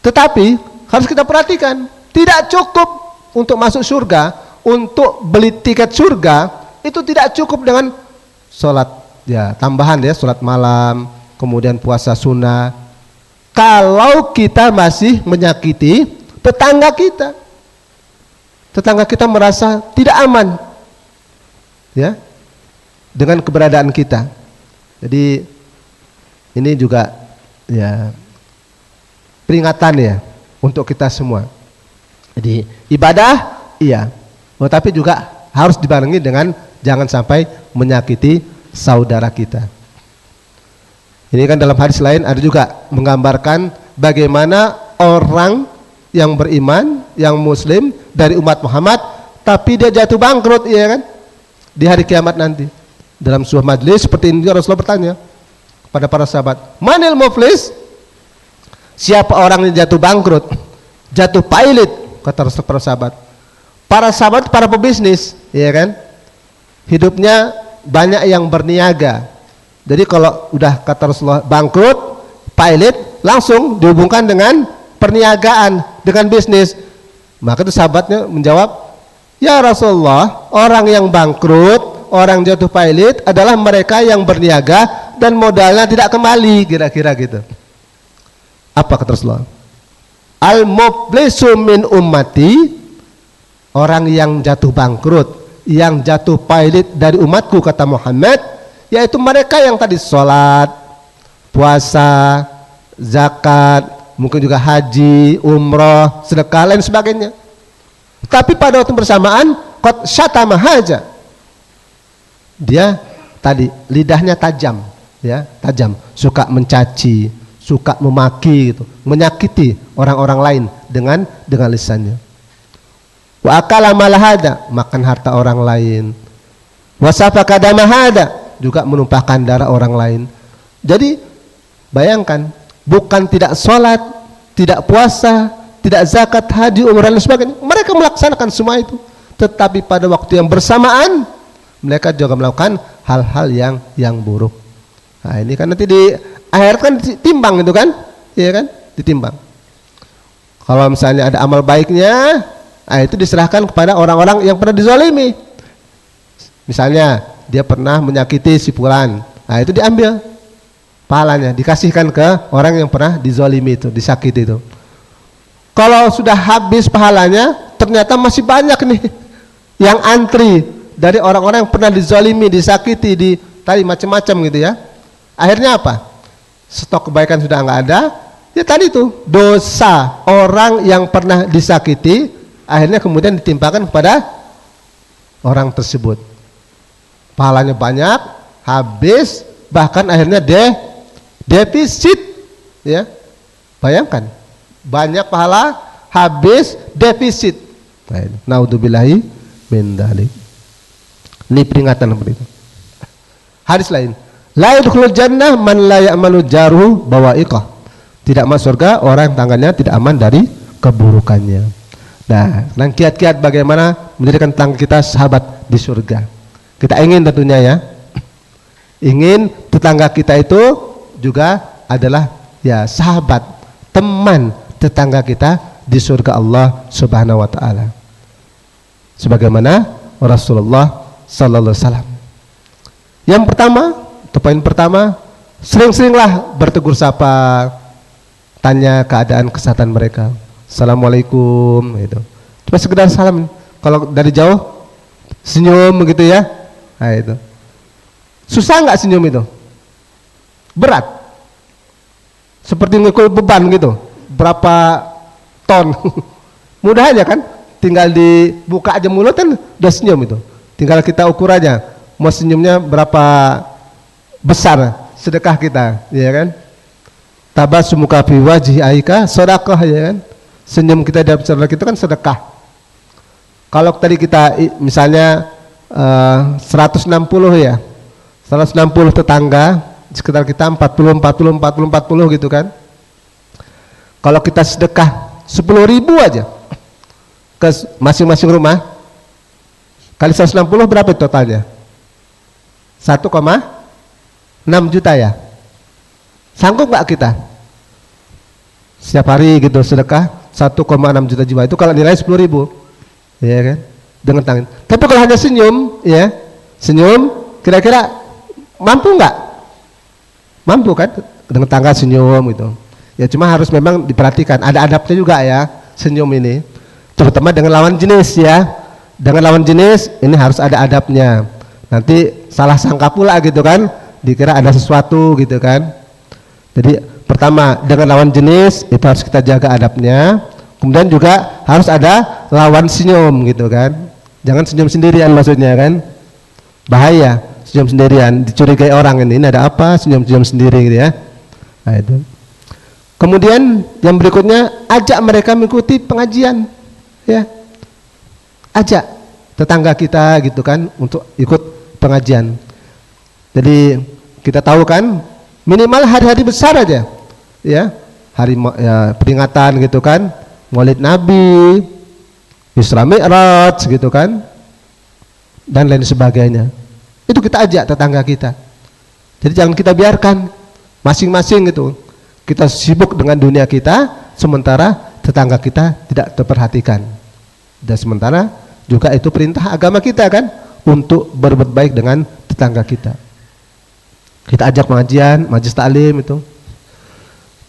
S1: Tetapi harus kita perhatikan, tidak cukup untuk masuk surga, untuk beli tiket surga, itu tidak cukup dengan sholat ya, tambahan ya, sholat malam, kemudian puasa sunnah. Kalau kita masih menyakiti tetangga kita, tetangga kita merasa tidak aman ya dengan keberadaan kita. Jadi ini juga ya peringatan ya untuk kita semua. Jadi ibadah iya, tetapi juga harus dibarengi dengan jangan sampai menyakiti saudara kita. Ini kan dalam hadis lain ada juga menggambarkan bagaimana orang yang beriman, yang muslim dari umat Muhammad, tapi dia jatuh bangkrut, ya kan, di hari kiamat nanti. Dalam sebuah majlis seperti ini Rasulullah bertanya kepada para sahabat, manil muflis, siapa orang yang jatuh bangkrut, jatuh pailit, kata Rasulullah para sahabat. Para sahabat, para pebisnis, ya kan, hidupnya banyak yang berniaga. Jadi kalau udah kata Rasulullah bangkrut, pailit, langsung dihubungkan dengan perniagaan, dengan bisnis. Maka itu sahabatnya menjawab, ya Rasulullah, orang yang bangkrut, orang jatuh pailit adalah mereka yang berniaga dan modalnya tidak kembali, kira-kira gitu. Apa kata Rasulullah? Al-muflisu min ummati, orang yang jatuh bangkrut, yang jatuh pailit dari umatku, kata Muhammad, yaitu mereka yang tadi sholat, puasa, zakat, mungkin juga haji, umroh, sedekah, lain sebagainya. Tapi pada waktu bersamaan, qad syatama haja, dia tadi lidahnya tajam, ya, tajam, suka mencaci, suka memaki, gitu, menyakiti orang-orang lain dengan lisannya. Wa akala malahada, makan harta orang lain. Wa safaka damahada, juga menumpahkan darah orang lain. Jadi bayangkan, bukan tidak sholat, tidak puasa, tidak zakat, haji, umrah dan sebagainya, mereka melaksanakan semua itu, tetapi pada waktu yang bersamaan mereka juga melakukan hal-hal yang buruk. Nah ini kan nanti di akhir kan ditimbang itu kan, iya kan, ditimbang. Kalau misalnya ada amal baiknya, nah itu diserahkan kepada orang-orang yang pernah dizalimi. Misalnya dia pernah menyakiti si fulan, nah itu diambil pahalanya, dikasihkan ke orang yang pernah dizalimi itu, disakiti itu. Kalau sudah habis pahalanya, ternyata masih banyak nih yang antri dari orang-orang yang pernah dizalimi, disakiti, tadi macam-macam gitu ya. Akhirnya apa? Stok kebaikan sudah nggak ada, ya tadi itu dosa orang yang pernah disakiti, akhirnya kemudian ditimpakan kepada orang tersebut. Pahalanya banyak, habis, bahkan akhirnya defisit, ya. Bayangkan, banyak pahala, habis, defisit. Naudzubillahi min dzalik. Ini peringatan seperti itu. Hadis lain, la yadkhulul jannah man la ya'manu jaruhu bawa'iqah. Tidak masuk surga orang tangannya tidak aman dari keburukannya. Nah, kiat-kiat bagaimana menjadikan tangga kita sahabat di surga. Kita ingin tentunya ya, ingin tetangga kita itu juga adalah ya sahabat, teman tetangga kita di surga Allah Subhanahu wa taala. Sebagaimana Rasulullah sallallahu alaihi wasallam. Yang pertama, poin pertama, sering-seringlah bertegur sapa, tanya keadaan kesehatan mereka. Assalamualaikum gitu. Cuma sekedar salam. Kalau dari jauh senyum begitu ya. Nah, itu. Susah nggak senyum itu? Berat. Seperti ngikul beban gitu. Berapa ton? Mudah aja kan? Tinggal dibuka aja mulut kan udah senyum itu. Tinggal kita ukur aja mau senyumnya berapa besar sedekah kita, ya kan? Tabassumuka fi wajhi aika sedekah, ya kan? Senyum kita dalam saudara kita kan sedekah. Kalau tadi kita misalnya 160 ya, 160 tetangga sekitar kita 40 gitu kan. Kalau kita sedekah 10.000 aja ke masing-masing rumah, kali 160 berapa totalnya? 1,6 juta ya. Sanggup nggak kita setiap hari gitu sedekah 1,6 juta jiwa? Itu kalau nilai 10.000, ya kan, dengan tangan. Tapi kalau hanya senyum, ya senyum, kira-kira mampu nggak? Mampu kan dengan tangga senyum gitu. Ya cuma harus memang diperhatikan, ada adabnya juga ya senyum ini, terutama dengan lawan jenis ya. Dengan lawan jenis ini harus ada adabnya. Nanti salah sangka pula gitu kan, dikira ada sesuatu gitu kan. Jadi pertama dengan lawan jenis itu harus kita jaga adabnya. Kemudian juga harus ada lawan senyum gitu kan. Jangan senyum sendirian maksudnya kan. Bahaya senyum sendirian, dicurigai orang ini ada apa senyum-senyum sendiri gitu ya. Nah, itu. Kemudian yang berikutnya ajak mereka mengikuti pengajian ya. Ajak tetangga kita gitu kan untuk ikut pengajian. Jadi kita tahu kan minimal hari-hari besar aja ya, hari ya, peringatan gitu kan, Maulid Nabi, Isra Mi'raj gitu kan, dan lain sebagainya. Itu kita ajak tetangga kita. Jadi jangan kita biarkan masing-masing gitu kita sibuk dengan dunia kita, sementara tetangga kita tidak terperhatikan. Dan sementara juga itu perintah agama kita kan, untuk berbuat baik dengan tetangga kita. Kita ajak pengajian, majelis taklim itu.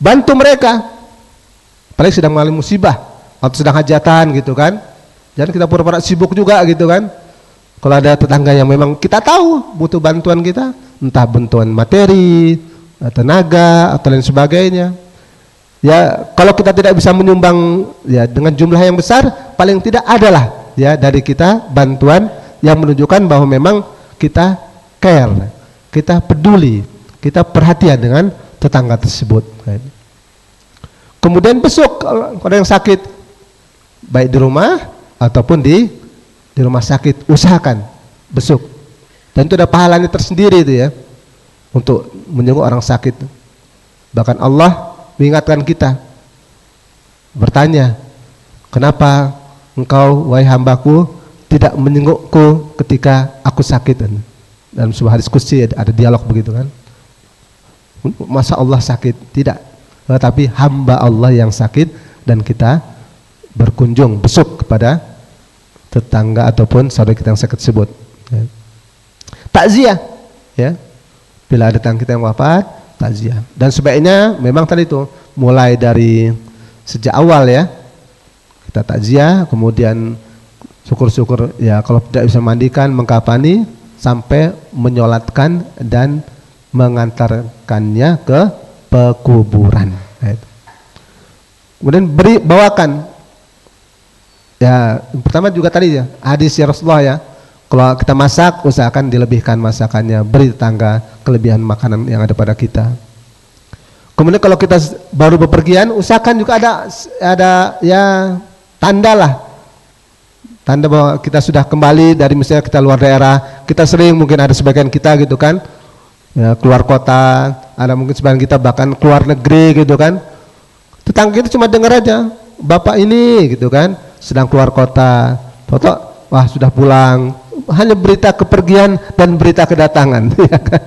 S1: Bantu mereka. Apalagi sedang mengalami musibah atau sedang hajatan gitu kan. Jangan kita pura-pura sibuk juga gitu kan. Kalau ada tetangga yang memang kita tahu butuh bantuan kita, entah bantuan materi, tenaga atau lain sebagainya. Ya, kalau kita tidak bisa menyumbang ya dengan jumlah yang besar, paling tidak adalah ya dari kita bantuan yang menunjukkan bahwa memang kita care, kita peduli, kita perhatian dengan tetangga tersebut. Kemudian besok kalau ada yang sakit, baik di rumah ataupun di rumah sakit, usahakan besok. Dan itu ada pahalanya tersendiri itu ya, untuk menjenguk orang sakit. Bahkan Allah mengingatkan kita, bertanya, kenapa engkau wahai hambaku tidak menjengukku ketika aku sakit? Dalam sebuah hadis qudsi ada dialog begitu kan. Masa Allah sakit? Tidak. Tetapi hamba Allah yang sakit dan kita berkunjung, besuk kepada tetangga ataupun saudara kita yang sakit tersebut. Ya. Takziah, ya. Bila ada tetangga kita yang wafat, takziah. Dan sebaiknya memang tadi itu mulai dari sejak awal ya. Kita takziah, kemudian syukur-syukur ya kalau tidak bisa mandikan, mengkafani sampai menyolatkan dan mengantarkannya ke pekuburan. Nah, itu. Kemudian bawakan. Ya, pertama juga tadi ya, hadis ya Rasulullah ya. Kalau kita masak, usahakan dilebihkan masakannya, beri tetangga kelebihan makanan yang ada pada kita. Kemudian kalau kita baru bepergian, usahakan juga ada ya tanda lah, tanda bahwa kita sudah kembali dari misalnya kita luar daerah. Kita sering mungkin ada sebagian kita gitu kan, ya, keluar kota, ada mungkin sebagian kita bahkan keluar negeri gitu kan. Tetangga kita cuma dengar aja, bapak ini gitu kan sedang keluar kota, foto, wah sudah pulang. Hanya berita kepergian dan berita kedatangan. Ya kan?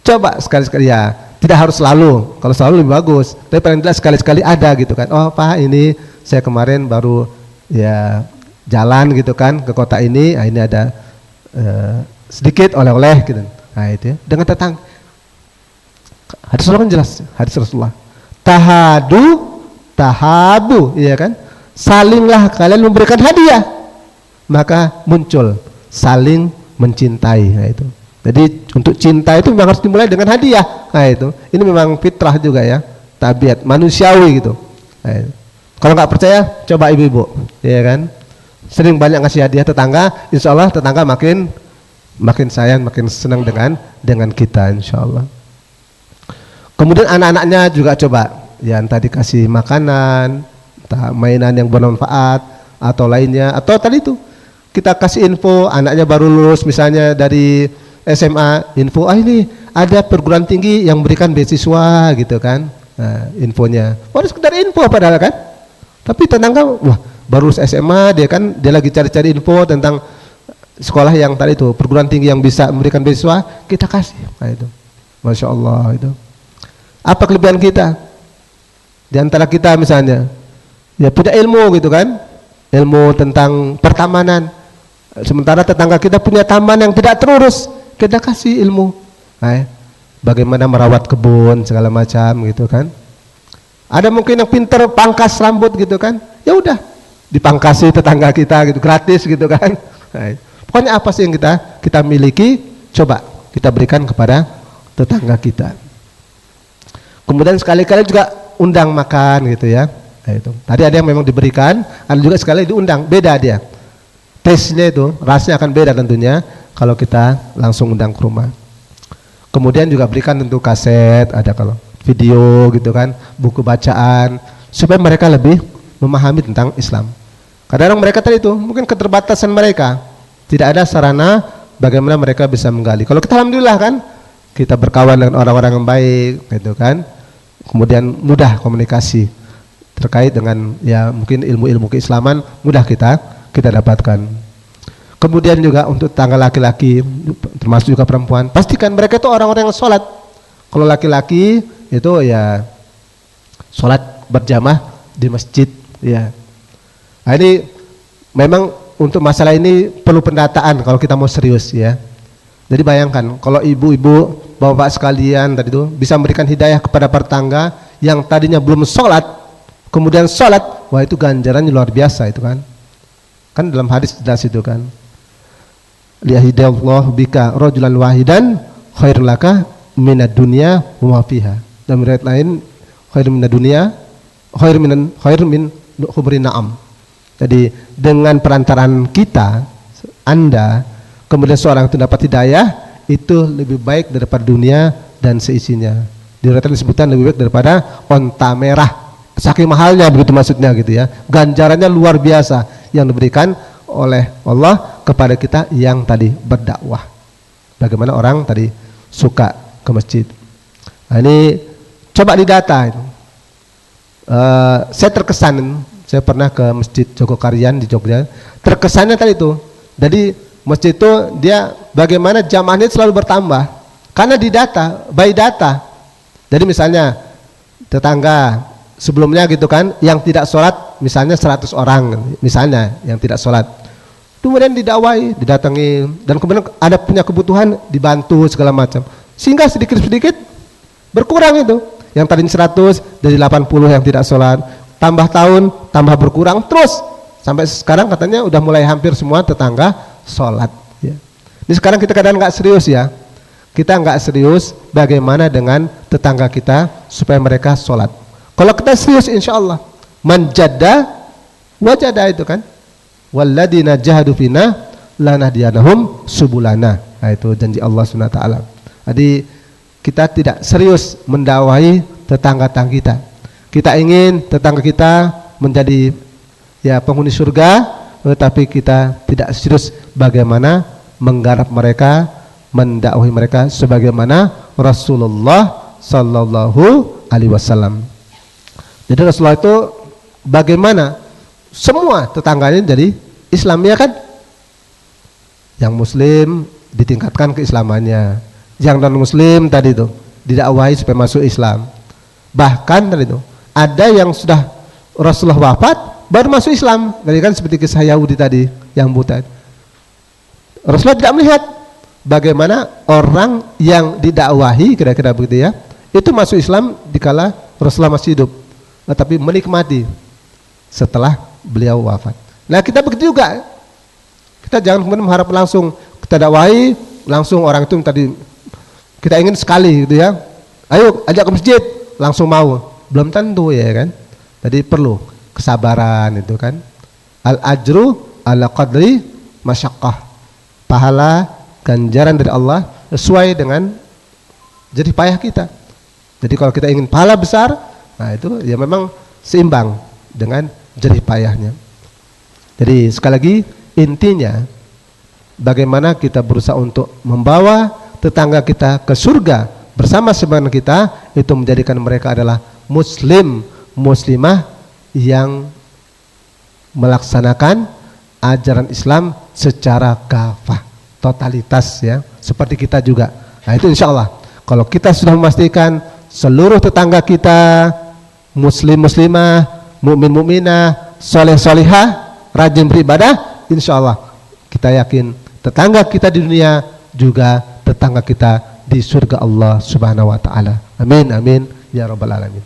S1: Coba sekali-sekali ya, tidak harus selalu. Kalau selalu lebih bagus. Tapi paling tidak sekali-sekali ada gitu kan. Oh Pak, ini saya kemarin baru ya jalan gitu kan ke kota ini. Nah, ini ada sedikit oleh-oleh gitu. Nah itu ya. Dengan tetangga. Hadis Rasulullah kan jelas. Hadis Rasulullah. Tahabu, iya kan? Salinglah kalian memberikan hadiah. Maka muncul saling mencintai. Nah itu. Jadi untuk cinta itu memang harus dimulai dengan hadiah. Nah itu. Ini memang fitrah juga ya, tabiat manusiawi gitu. Nah, itu. Kalau nggak percaya, coba ibu-ibu, ya kan. Sering banyak ngasih hadiah tetangga, insya Allah tetangga makin sayang, makin senang dengan kita, insya Allah. Kemudian anak-anaknya juga coba, ya entah dikasih makanan, entah mainan yang bermanfaat atau lainnya, atau tadi itu. Kita kasih info, anaknya baru lulus misalnya dari SMA, info, ini ada perguruan tinggi yang berikan beasiswa gitu kan. Nah, infonya. Waduh sekedar info padahal kan. Tapi tetangga, wah baru lulus SMA, dia lagi cari-cari info tentang sekolah yang tadi itu, perguruan tinggi yang bisa memberikan beasiswa, kita kasih. Nah itu. Masya Allah itu. Apa kelebihan kita? Di antara kita misalnya, ya punya ilmu gitu kan. Ilmu tentang pertamanan. Sementara tetangga kita punya taman yang tidak terurus, kita kasih ilmu. Nah, bagaimana merawat kebun segala macam gitu kan. Ada mungkin yang pintar pangkas rambut gitu kan. Ya udah, dipangkasi tetangga kita gitu gratis gitu kan. Nah, pokoknya apa sih yang kita miliki, coba kita berikan kepada tetangga kita. Kemudian sekali-kali juga undang makan gitu ya. Nah, itu. Tadi ada yang memang diberikan, ada juga sekali diundang, beda dia. Taste-nya itu, rasanya akan beda tentunya kalau kita langsung undang ke rumah. Kemudian juga berikan tentu kaset, ada kalau video gitu kan, buku bacaan, supaya mereka lebih memahami tentang Islam. Kadang-kadang mereka tadi itu, mungkin keterbatasan mereka, tidak ada sarana bagaimana mereka bisa menggali. Kalau kita alhamdulillah kan, kita berkawan dengan orang-orang yang baik gitu kan, kemudian mudah komunikasi terkait dengan ya mungkin ilmu-ilmu keislaman, mudah kita dapatkan. Kemudian juga untuk tangga laki-laki, termasuk juga perempuan, pastikan mereka itu orang-orang yang sholat. Kalau laki-laki itu ya sholat berjamaah di masjid ya. Nah, ini memang untuk masalah ini perlu pendataan kalau kita mau serius ya. Jadi bayangkan kalau ibu-ibu, bapak sekalian tadi itu bisa memberikan hidayah kepada tetangga yang tadinya belum sholat, kemudian sholat, wah itu ganjarannya luar biasa itu kan. Kan dalam hadis jelas itu kan. Liyahidallahu bika rajulan wahidan khairul laka minad dunya wa ma fiha. Dalam riwayat lain khairun minad dunya khairun min humrin na'am. Jadi dengan perantaraan kita, Anda, kemudian seorang itu dapat hidayah, itu lebih baik daripada dunia dan seisinya. Di riwayat disebutkan lebih baik daripada onta merah. Saking mahalnya begitu maksudnya gitu ya. Ganjarannya luar biasa yang diberikan oleh Allah kepada kita yang tadi berdakwah. Bagaimana orang tadi suka ke masjid. Nah, ini coba didata itu. Saya terkesan, saya pernah ke Masjid Jogokarian di Jogja. Terkesannya tadi itu. Jadi masjid itu dia bagaimana jamaahnya selalu bertambah. Karena didata, by data. Jadi misalnya tetangga sebelumnya gitu kan, yang tidak sholat misalnya 100 orang misalnya yang tidak sholat, kemudian didakwai, didatangi, dan kemudian ada punya kebutuhan dibantu segala macam, sehingga sedikit-sedikit berkurang itu, yang tadinya 100 dari 80 yang tidak sholat, tambah tahun tambah berkurang terus sampai sekarang katanya udah mulai hampir semua tetangga sholat ya. Ini sekarang kita kadang nggak serius ya, kita nggak serius bagaimana dengan tetangga kita supaya mereka sholat. Kalau kita serius insya Allah man jadda wajada itu kan, walladina jahadu fina lanahdiyanahum subulana. Nah, itu janji Allah Subhanahu wa taala. Jadi kita tidak serius mendakwahi tetangga-tetangga kita. Kita ingin tetangga kita menjadi ya penghuni surga, tetapi kita tidak serius bagaimana menggarap mereka, mendakwahi mereka sebagaimana Rasulullah sallallahu alaihi wasallam. Jadi Rasulullah itu bagaimana semua tetangganya jadi Islam, ya kan? Yang muslim ditingkatkan keislamannya, yang non muslim tadi itu didakwahi supaya masuk Islam. Bahkan tadi itu ada yang sudah Rasulullah wafat baru masuk Islam. Jadi kan seperti kisah Yahudi tadi yang buta. Rasulullah tidak melihat bagaimana orang yang didakwahi kira-kira begitu ya, itu masuk Islam dikala Rasulullah masih hidup, tetapi menikmati setelah beliau wafat. Nah, kita begitu juga. Kita jangan kemudian mengharap langsung kita dakwahi langsung orang itu tadi kita ingin sekali gitu ya. Ayo ajak ke masjid, langsung mau. Belum tentu ya kan. Jadi perlu kesabaran itu kan. Al ajru ala qadri masyaqqah. Pahala ganjaran dari Allah sesuai dengan jerih payah kita. Jadi kalau kita ingin pahala besar, nah itu ya memang seimbang dengan jerih payahnya. Jadi sekali lagi intinya bagaimana kita berusaha untuk membawa tetangga kita ke surga bersama sebagaimana kita, itu menjadikan mereka adalah muslim, muslimah yang melaksanakan ajaran Islam secara kafah, totalitas ya, seperti kita juga. Nah itu insya Allah kalau kita sudah memastikan seluruh tetangga kita muslim muslimah, mukmin mukminah, soleh solihah, rajin beribadah, insya Allah kita yakin tetangga kita di dunia juga tetangga kita di surga Allah Subhanahu wa taala. Amin amin ya rabbal alamin.